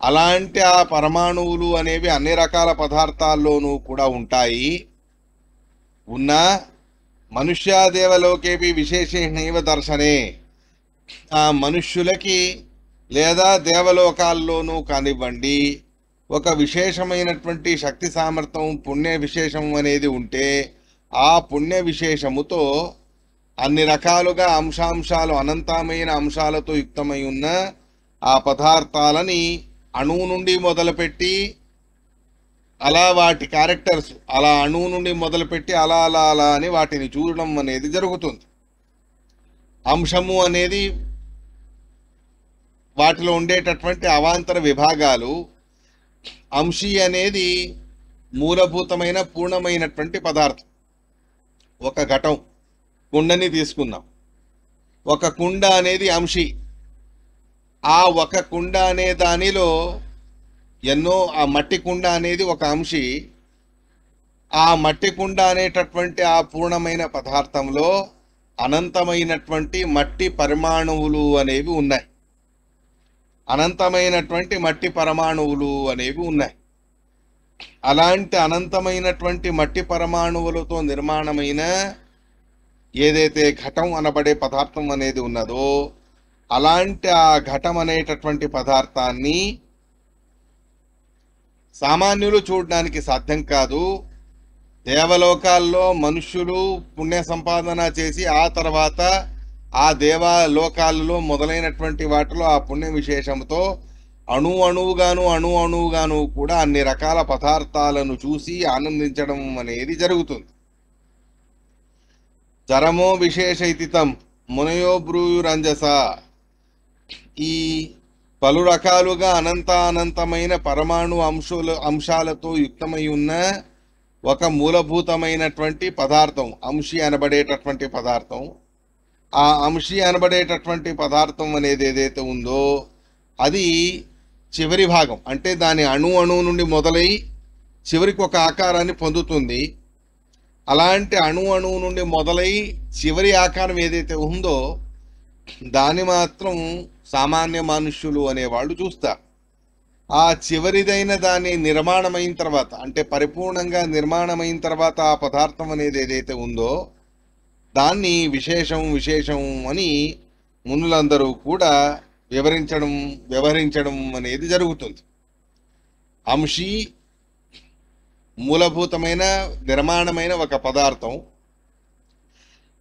అలాంటి ఆ పరమాణువులు అనేవి అన్ని రకాల పదార్థాల్లోనూ కూడా ఉంటాయి. ఉన్నా మనుష్యాదేవలోకేపి విశేషేణైవ దర్శనే, ఆ మనుష్యులకి లేదా దేవలోకాల్లోనూ కానివ్వండి ఒక విశేషమైనటువంటి శక్తి సామర్థ్యం, పుణ్య విశేషం అనేది ఉంటే ఆ పుణ్య విశేషముతో అన్ని రకాలుగా అంశాంశాలు అనంతమైన అంశాలతో యుక్తమై ఉన్న ఆ పదార్థాలని అణువు నుండి మొదలుపెట్టి అలా వాటి క్యారెక్టర్స్ అలా అణువు నుండి మొదలుపెట్టి అలా అలా అలా అని వాటిని చూడడం అనేది జరుగుతుంది. అంశము అనేది వాటిలో ఉండేటటువంటి అవాంతర విభాగాలు. అంశి అనేది మూలభూతమైన పూర్ణమైనటువంటి పదార్థం. ఒక ఘటం కుండని తీసుకుందాం. ఒక కుండ అనేది అంశి. ఆ ఒక కుండ అనే దానిలో ఎన్నో, ఆ మట్టి కుండ అనేది ఒక అంశి. ఆ మట్టి కుండ అనేటటువంటి ఆ పూర్ణమైన పదార్థంలో అనంతమైనటువంటి మట్టి పరమాణువులు అనేవి ఉన్నాయి. అనంతమైనటువంటి మట్టి పరమాణువులు అనేవి ఉన్నాయి. అలాంటి అనంతమైనటువంటి మట్టి పరమాణువులతో నిర్మాణమైన ఏదైతే ఘటం అనబడే పదార్థం అనేది ఉన్నదో, అలాంటి ఆ ఘటం అనేటటువంటి పదార్థాన్ని సామాన్యులు చూడడానికి సాధ్యం కాదు. దేవలోకాల్లో మనుష్యులు పుణ్య సంపాదన చేసి ఆ తర్వాత ఆ దేవలోకాలలో మొదలైనటువంటి వాటిలో ఆ పుణ్య విశేషంతో అణువుగాను కూడా అన్ని రకాల పదార్థాలను చూసి ఆనందించడం అనేది జరుగుతుంది. చరమో విశేషైతితం మునయో బ్రూయురంజస. ఈ పలు రకాలుగా అనంతమైన పరమాణు అంశాలతో యుక్తమై ఉన్న ఒక మూలభూతమైనటువంటి పదార్థం అంశి అనబడేటటువంటి పదార్థం. ఆ అంశి అనబడేటటువంటి పదార్థం అనేది ఏదైతే ఉందో అది చివరి భాగం, అంటే దాని అణువు నుండి మొదలై చివరికి ఒక ఆకారాన్ని పొందుతుంది. అలాంటి అణువు నుండి మొదలై చివరి ఆకారం ఏదైతే ఉందో దాన్ని మాత్రం సామాన్య మనుష్యులు అనేవాళ్ళు చూస్తారు. ఆ చివరిదైన దాని నిర్మాణమైన తర్వాత, అంటే పరిపూర్ణంగా నిర్మాణమైన తర్వాత ఆ పదార్థం అనేది ఏదైతే ఉందో దాన్ని విశేషం అని మునులందరూ కూడా వ్యవహరించడం అనేది జరుగుతుంది. అంశి మూలభూతమైన నిర్మాణమైన ఒక పదార్థం.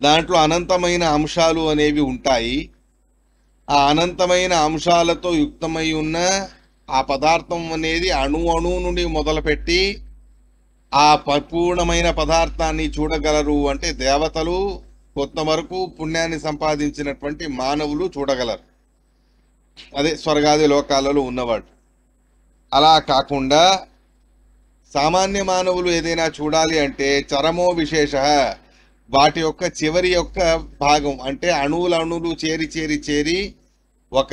దాంట్లో అనంతమైన అంశాలు అనేవి ఉంటాయి. ఆ అనంతమైన అంశాలతో యుక్తమై ఉన్న ఆ పదార్థం అనేది అణువు నుండి మొదలుపెట్టి ఆ పరిపూర్ణమైన పదార్థాన్ని చూడగలరు. అంటే దేవతలు, కొంతవరకు పుణ్యాన్ని సంపాదించినటువంటి మానవులు చూడగలరు, అదే స్వర్గాది లోకాలలో ఉన్నవాడు. అలా కాకుండా సామాన్య మానవులు ఏదైనా చూడాలి అంటే చరమో విశేష, వాటి యొక్క చివరి యొక్క భాగం, అంటే అణువులు చేరి ఒక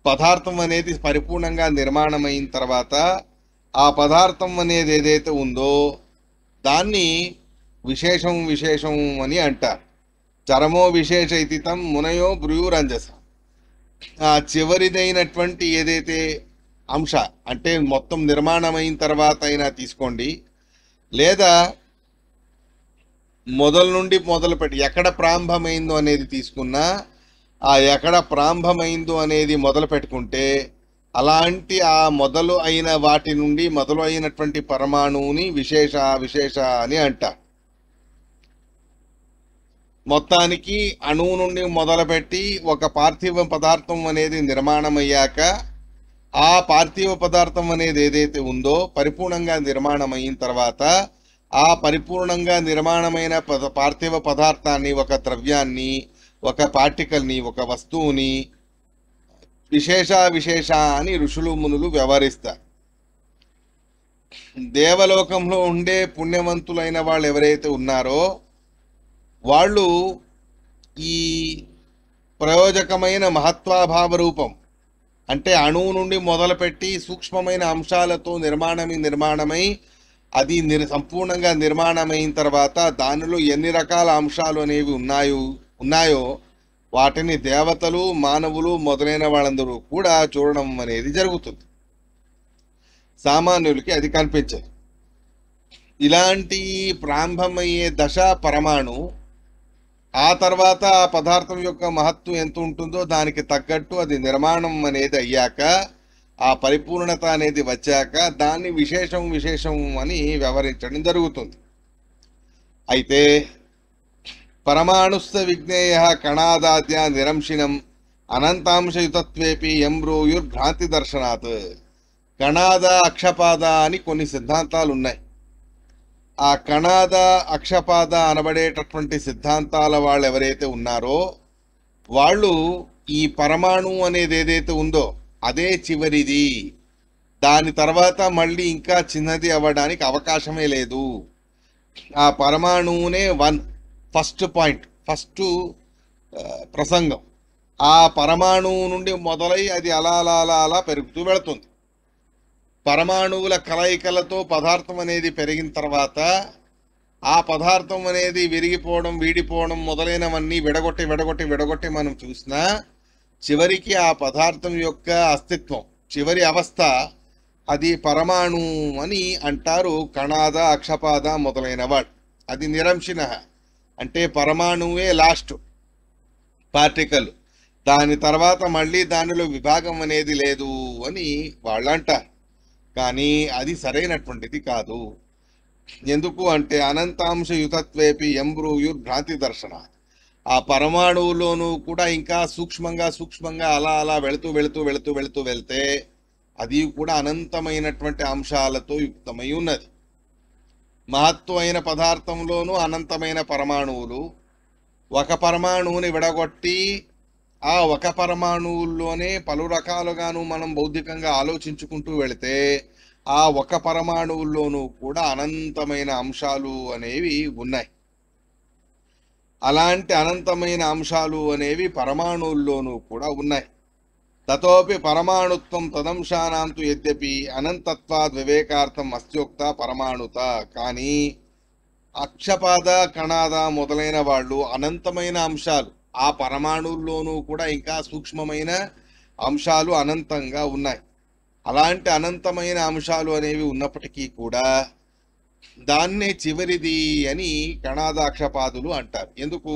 పదార్థం అనేది పరిపూర్ణంగా నిర్మాణమైన తర్వాత ఆ పదార్థం అనేది ఏదైతే ఉందో దాన్ని విశేషం అని అంటారు. చరమో విశేషైతితం మునయో బ్రూయురంజస. ఆ చివరిదైనటువంటి ఏదైతే అంశ, అంటే మొత్తం నిర్మాణమైన తర్వాత అయినా తీసుకోండి, లేదా మొదలుపెట్టి ఎక్కడ ప్రారంభమైందో అనేది తీసుకున్నా, ఆ ఎక్కడ ప్రారంభమైందో అనేది మొదలు పెట్టుకుంటే అలాంటి ఆ మొదలు అయిన వాటి నుండి మొదలు అయినటువంటి పరమాణువుని విశేష అని అంటారు. మొత్తానికి అణువు నుండి మొదలుపెట్టి ఒక పార్థివ పదార్థం అనేది నిర్మాణమయ్యాక ఆ పార్థివ పదార్థం అనేది ఏదైతే ఉందో పరిపూర్ణంగా నిర్మాణమైన తర్వాత ఆ పరిపూర్ణంగా నిర్మాణమైన పార్థివ పదార్థాన్ని, ఒక ద్రవ్యాన్ని, ఒక పార్టికల్ని, ఒక వస్తువుని విశేష అని ఋషులు మునులు వ్యవహరిస్తారు. దేవలోకంలో ఉండే పుణ్యవంతులైన వాళ్ళు ఎవరైతే ఉన్నారో వాళ్ళు ఈ ప్రయోజకమైన మహత్వాభావ రూపం, అంటే అణువు నుండి మొదలుపెట్టి సూక్ష్మమైన అంశాలతో నిర్మాణమై అది సంపూర్ణంగా నిర్మాణమైన తర్వాత దానిలో ఎన్ని రకాల అంశాలు అనేవి ఉన్నాయో వాటిని దేవతలు, మానవులు మొదలైన వాళ్ళందరూ కూడా చూడడం అనేది జరుగుతుంది. సామాన్యులకి అది కనిపించదు. ఇలాంటి ప్రారంభమయ్యే దశ పరమాణు. ఆ తర్వాత ఆ పదార్థం యొక్క మహత్వం ఎంత ఉంటుందో దానికి తగ్గట్టు అది నిర్మాణం అనేది అయ్యాక, ఆ పరిపూర్ణత అనేది వచ్చాక దాన్ని విశేషం అని వ్యవహరించడం జరుగుతుంది. అయితే పరమాణుస్స విజ్ఞేయః కణాదాద్య నిరంశినం అనంతాంశయుతత్వేపి యం బ్రూయుర్భ్రాంతి దర్శనాత్. కణాద అక్షపాద అని కొన్ని సిద్ధాంతాలు ఉన్నాయి. ఆ కణాద అక్షపాద అనబడేటటువంటి సిద్ధాంతాల వాళ్ళు ఎవరైతే ఉన్నారో వాళ్ళు ఈ పరమాణు అనేది ఏదైతే ఉందో అదే చివరిది, దాని తర్వాత మళ్ళీ ఇంకా చిన్నది అవ్వడానికి అవకాశమే లేదు. ఆ పరమాణువునే ఫస్ట్ పాయింట్, ఫస్ట్ ప్రసంగం. ఆ పరమాణువు నుండి మొదలై అది అలా అలా అలా అలా పెరుగుతూ వెళుతుంది. పరమాణువుల కలయికలతో పదార్థం అనేది పెరిగిన తర్వాత ఆ పదార్థం అనేది విరిగిపోవడం, వీడిపోవడం మొదలైనవన్నీ విడగొట్టి విడగొట్టి విడగొట్టి మనం చూసినా చివరికి ఆ పదార్థం యొక్క అస్తిత్వం, చివరి అవస్థ అది పరమాణు అని అంటారు. కణాద అక్షపాద మొదలైన వాడు అది నిరంశిన, అంటే పరమాణువే లాస్ట్ పార్టికల్, దాని తర్వాత మళ్ళీ దానిలో విభాగం అనేది లేదు అని వాళ్ళు అంటారు. కానీ అది సరైనటువంటిది కాదు. ఎందుకు అంటే అనంతాంశయుతత్వేపి యం బ్రూయుర్భ్రాంతి దర్శన. ఆ పరమాణువులోనూ కూడా ఇంకా సూక్ష్మంగా సూక్ష్మంగా అలా అలా వెళుతూ వెళుతూ వెళుతూ వెళుతూ వెళ్తే అది కూడా అనంతమైనటువంటి అంశాలతో యుక్తమై ఉన్నది. మహత్వమైన పదార్థంలోనూ అనంతమైన పరమాణువులు. ఒక పరమాణువుని విడగొట్టి ఆ ఒక పరమాణువుల్లోనే పలు రకాలుగాను మనం బౌద్ధికంగా ఆలోచించుకుంటూ వెళితే ఆ ఒక పరమాణువుల్లోనూ కూడా అనంతమైన అంశాలు అనేవి ఉన్నాయి. అలాంటి అనంతమైన అంశాలు అనేవి పరమాణువుల్లోనూ కూడా ఉన్నాయి. తతోపి పరమాణుత్వం తదంశానాంతు యద్యపి అనంతత్వాద్ వివేకార్థం అస్యోక్త పరమాణుత. కానీ అక్షపాద కణాద మొదలైన వాళ్ళు అనంతమైన అంశాలు, ఆ పరమాణువుల్లోనూ కూడా ఇంకా సూక్ష్మమైన అంశాలు అనంతంగా ఉన్నాయి. అలాంటి అనంతమైన అంశాలు అనేవి ఉన్నప్పటికీ కూడా దాన్నే చివరిది అని కణాదాక్షపాదులు అంటారు. ఎందుకు?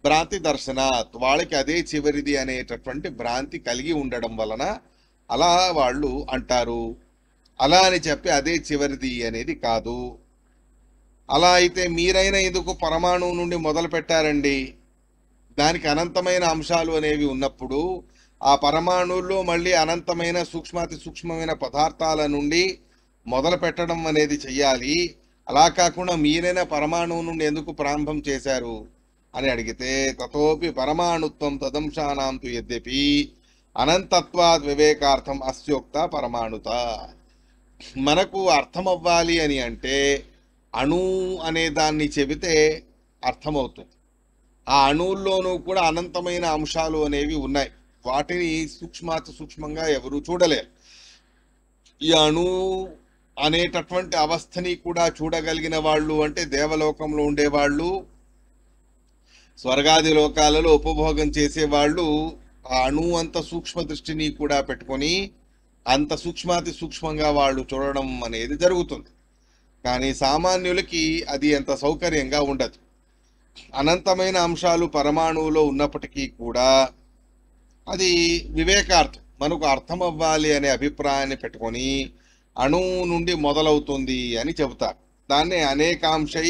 భ్రాంతి దర్శనాత్, వాళ్ళకి అదే చివరిది అనేటటువంటి భ్రాంతి కలిగి ఉండడం వలన అలా వాళ్ళు అంటారు. అలా అని చెప్పి అదే చివరిది అనేది కాదు. అలా అయితే మీరైనా ఎందుకు పరమాణువు నుండి మొదలు పెట్టారండి? దానికి అనంతమైన అంశాలు అనేవి ఉన్నప్పుడు ఆ పరమాణువుల్లో మళ్ళీ అనంతమైన సూక్ష్మాతి సూక్ష్మమైన పదార్థాల నుండి మొదలు పెట్టడం అనేది చెయ్యాలి. అలా కాకుండా మీరైనా పరమాణువు నుండి ఎందుకు ప్రారంభం చేశారు అని అడిగితే తతోపి పరమాణుత్వం తదంశానాంతు యద్యపి అనంతత్వాద్ వివేకార్థం అస్యోక్త పరమాణుత. మనకు అర్థం అవ్వాలి అని అంటే అణు అనే దాన్ని చెబితే అర్థమవుతుంది. ఆ అణువుల్లోనూ కూడా అనంతమైన అంశాలు అనేవి ఉన్నాయి. వాటిని సూక్ష్మాతి సూక్ష్మంగా ఎవరు చూడలేరు. ఈ అణు అనేటటువంటి అవస్థని కూడా చూడగలిగిన వాళ్ళు అంటే దేవలోకంలో ఉండేవాళ్ళు, స్వర్గాది లోకాలలో ఉపభోగం చేసేవాళ్ళు ఆ అణు అంత సూక్ష్మ దృష్టిని కూడా పెట్టుకొని అంత సూక్ష్మాతి సూక్ష్మంగా వాళ్ళు చూడడం అనేది జరుగుతుంది. కానీ సామాన్యులకి అది ఎంత సౌకర్యంగా ఉండదు. అనంతమైన అంశాలు పరమాణువులో ఉన్నప్పటికీ కూడా అది వివేకార్థం, మనకు అర్థం అవ్వాలి అనే అభిప్రాయాన్ని పెట్టుకొని అణువు నుండి మొదలవుతుంది అని చెబుతారు. దాన్నే అనేకాంశై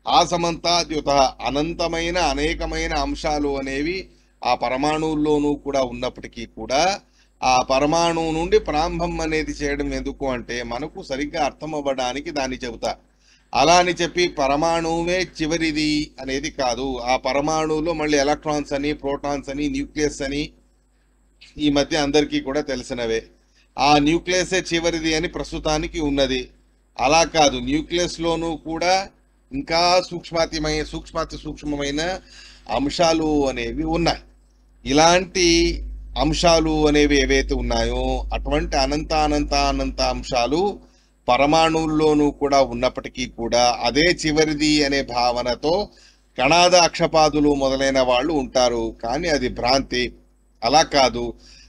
ఆసమంతాద్యుత, అనంతమైన అనేకమైన అంశాలు అనేవి ఆ పరమాణువుల్లోనూ కూడా ఉన్నప్పటికీ కూడా ఆ పరమాణువు నుండి ప్రారంభం అనేది చేయడం ఎందుకు అంటే మనకు సరిగ్గా అర్థం అవ్వడానికి దాన్ని చెబుతారు. అలా అని చెప్పి పరమాణువే చివరిది అనేది కాదు. ఆ పరమాణువులో మళ్ళీ ఎలక్ట్రాన్స్ అని, ప్రోటాన్స్ అని, న్యూక్లియస్ అని ఈ మధ్య అందరికీ కూడా తెలిసినవే. ఆ న్యూక్లియసే చివరిది అని ప్రస్తుతానికి ఉన్నది. అలా కాదు, న్యూక్లియస్లోనూ కూడా ఇంకా సూక్ష్మాతి సూక్ష్మమైన అంశాలు అనేవి ఉన్నాయి. ఇలాంటి అంశాలు అనేవి ఏవైతే ఉన్నాయో అటువంటి అనంత అంశాలు పరమాణువుల్లోనూ కూడా ఉన్నప్పటికీ కూడా అదే చివరిది అనే భావనతో కణాద అక్షపాదులు మొదలైన వాళ్ళు ఉంటారు. కానీ అది భ్రాంతి. అలా కాదు,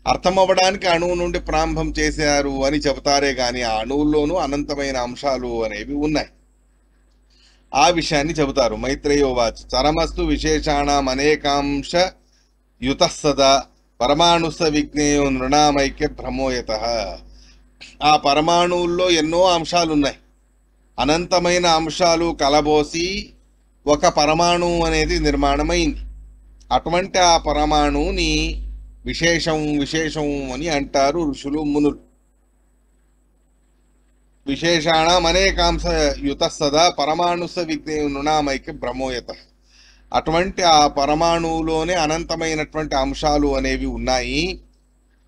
అర్థం అవ్వడానికి అణువు నుండి ప్రారంభం చేశారు అని చెబుతారే కానీ ఆ అణువుల్లోనూ అనంతమైన అంశాలు అనేవి ఉన్నాయి. ఆ విషయాన్ని చెబుతారు. మైత్రేయోవాచ్ చరమస్తు విశేషాణం అనేకాంశ యుతస్సదా పరమాణుస విజ్ఞేయో నృణామైక్య భ్రమోయత. ఆ పరమాణువుల్లో ఎన్నో అంశాలు ఉన్నాయి. అనంతమైన అంశాలు కలబోసి ఒక పరమాణువు అనేది నిర్మాణమైంది. అటువంటి ఆ పరమాణువుని విశేషం అని అంటారు ఋషులు మునులు. విశేషాణం అనేకాంశ యుత సదా పరమాణుస విజ్ఞానైక్య బ్రహ్మోయత. అటువంటి ఆ పరమాణువులోనే అనంతమైనటువంటి అంశాలు అనేవి ఉన్నాయి.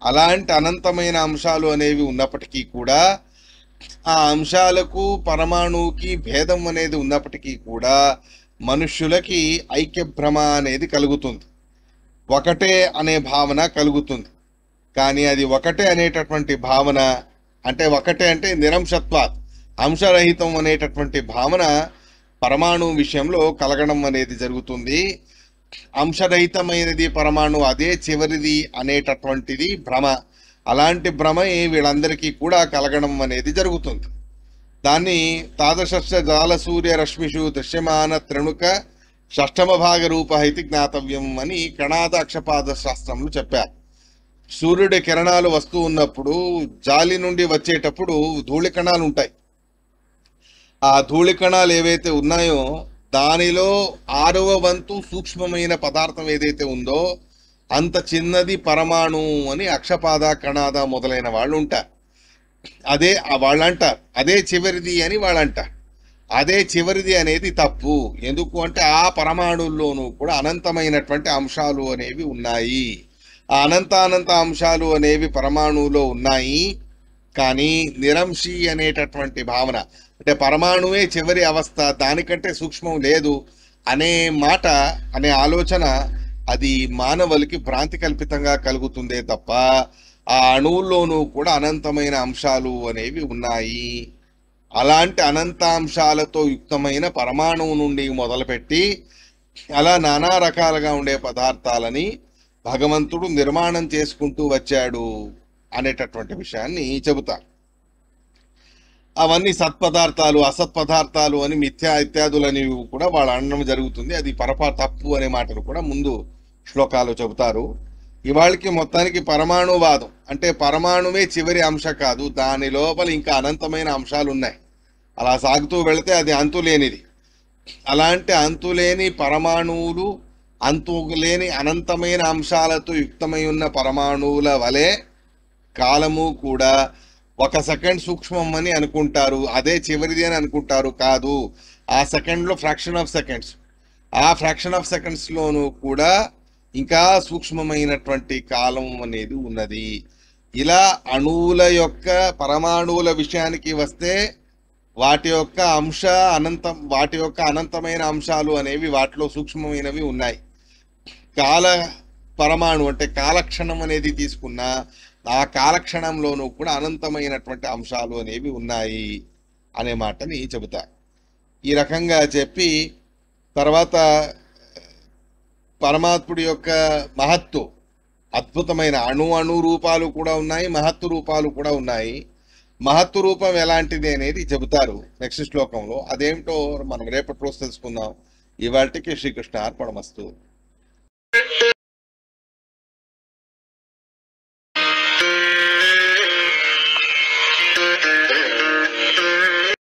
అలాంటి అనంతమైన అంశాలు అనేవి ఉన్నప్పటికీ కూడా ఆ అంశాలకు పరమాణువుకి భేదం అనేది ఉన్నప్పటికీ కూడా మనుష్యులకి ఐక్య భ్రమ అనేది కలుగుతుంది, ఒకటే అనే భావన కలుగుతుంది. కానీ అది ఒకటే అనేటటువంటి భావన అంటే ఒకటే అంటే నిరంశత్వాత్ అంశరహితం అనేటటువంటి భావన పరమాణు విషయంలో కలగడం అనేది జరుగుతుంది. అంశరహితమైనది పరమాణు, అదే చివరిది అనేటటువంటిది భ్రమ. అలాంటి భ్రమ వీళ్ళందరికీ కూడా కలగడం అనేది జరుగుతుంది. దాన్ని తాదశ జాల సూర్య రశ్మిషు దృశ్యమాన త్రణుక షష్టమ భాగ రూప ఇది జ్ఞాతవ్యం అని కణాద అక్షపాద శాస్త్రంలో చెప్పారు. సూర్యుడి కిరణాలు వస్తూ ఉన్నప్పుడు జాలి నుండి వచ్చేటప్పుడు ధూళి కణాలు ఉంటాయి. ఆ ధూళి కణాలు ఏవైతే ఉన్నాయో దానిలో 6వ వంతు సూక్ష్మమైన పదార్థం ఏదైతే ఉందో అంత చిన్నది పరమాణు అని అక్షపాద కణాద మొదలైన వాళ్ళు ఉంటారు. అదే వాళ్ళంటారు అదే చివరిది అని వాళ్ళంటారు. అదే చివరిది అనేది తప్పు. ఎందుకు అంటే ఆ పరమాణుల్లోనూ కూడా అనంతమైనటువంటి అంశాలు అనేవి ఉన్నాయి. ఆ అనంత అంశాలు అనేవి పరమాణువులో ఉన్నాయి. కానీ నిరంశి అనేటటువంటి భావన అంటే పరమాణువే చివరి అవస్థ, దానికంటే సూక్ష్మం లేదు అనే మాట అనే ఆలోచన అది మానవులకి భ్రాంతి కల్పితంగా కలుగుతుందే తప్ప ఆ అణువుల్లోనూ కూడా అనంతమైన అంశాలు అనేవి ఉన్నాయి. అలాంటి అనంతాంశాలతో యుక్తమైన పరమాణువు నుండి మొదలుపెట్టి అలా నానా రకాలుగా ఉండే పదార్థాలని భగవంతుడు నిర్మాణం చేసుకుంటూ వచ్చాడు అనేటటువంటి విషయాన్ని చెబుతారు. అవన్నీ సత్పదార్థాలు అసత్పదార్థాలు అని మిథ్యా ఇత్యాదులని కూడా వాళ్ళు అనడం జరుగుతుంది. అది తప్పు అనే మాటలు కూడా ముందు శ్లోకాలు చెబుతారు. ఇవాళకి మొత్తానికి పరమాణువాదం అంటే పరమాణువే చివరి అంశ కాదు, దాని లోపల ఇంకా అనంతమైన అంశాలు ఉన్నాయి. అలా సాగుతూ వెళితే అది అంతులేనిది. అలాంటి అంతులేని పరమాణువులు, అంతులేని అనంతమైన అంశాలతో యుక్తమై ఉన్న పరమాణువుల వలె కాలము కూడా 1 సెకండ్ సూక్ష్మం అని అనుకుంటారు, అదే చివరిది అని అనుకుంటారు. కాదు, ఆ సెకండ్లో ఫ్రాక్షన్ ఆఫ్ సెకండ్స్, ఆ ఫ్రాక్షన్ ఆఫ్ సెకండ్స్లోనూ కూడా ఇంకా సూక్ష్మమైనటువంటి కాలం అనేది ఉన్నది. ఇలా అణువుల యొక్క పరమాణువుల విషయానికి వస్తే వాటి యొక్క అనంతమైన అంశాలు అనేవి వాటిలో సూక్ష్మమైనవి ఉన్నాయి. కాల పరమాణు అంటే కాలక్షణం అనేది తీసుకున్న ఆ కాలక్షణంలోనూ కూడా అనంతమైనటువంటి అంశాలు అనేవి ఉన్నాయి అనే మాటని చెబుతారు. ఈ రకంగా చెప్పి తర్వాత పరమాత్ముడి యొక్క మహత్తు అద్భుతమైన అణు రూపాలు కూడా ఉన్నాయి, మహత్తు రూపాలు కూడా ఉన్నాయి. మహత్తు రూపం ఎలాంటిది అనేది చెబుతారు నెక్స్ట్ శ్లోకంలో. అదేమిటో మనం రేపటి రోజు తెలుసుకుందాం. ఇవాళకి శ్రీకృష్ణ అర్పణమస్తు.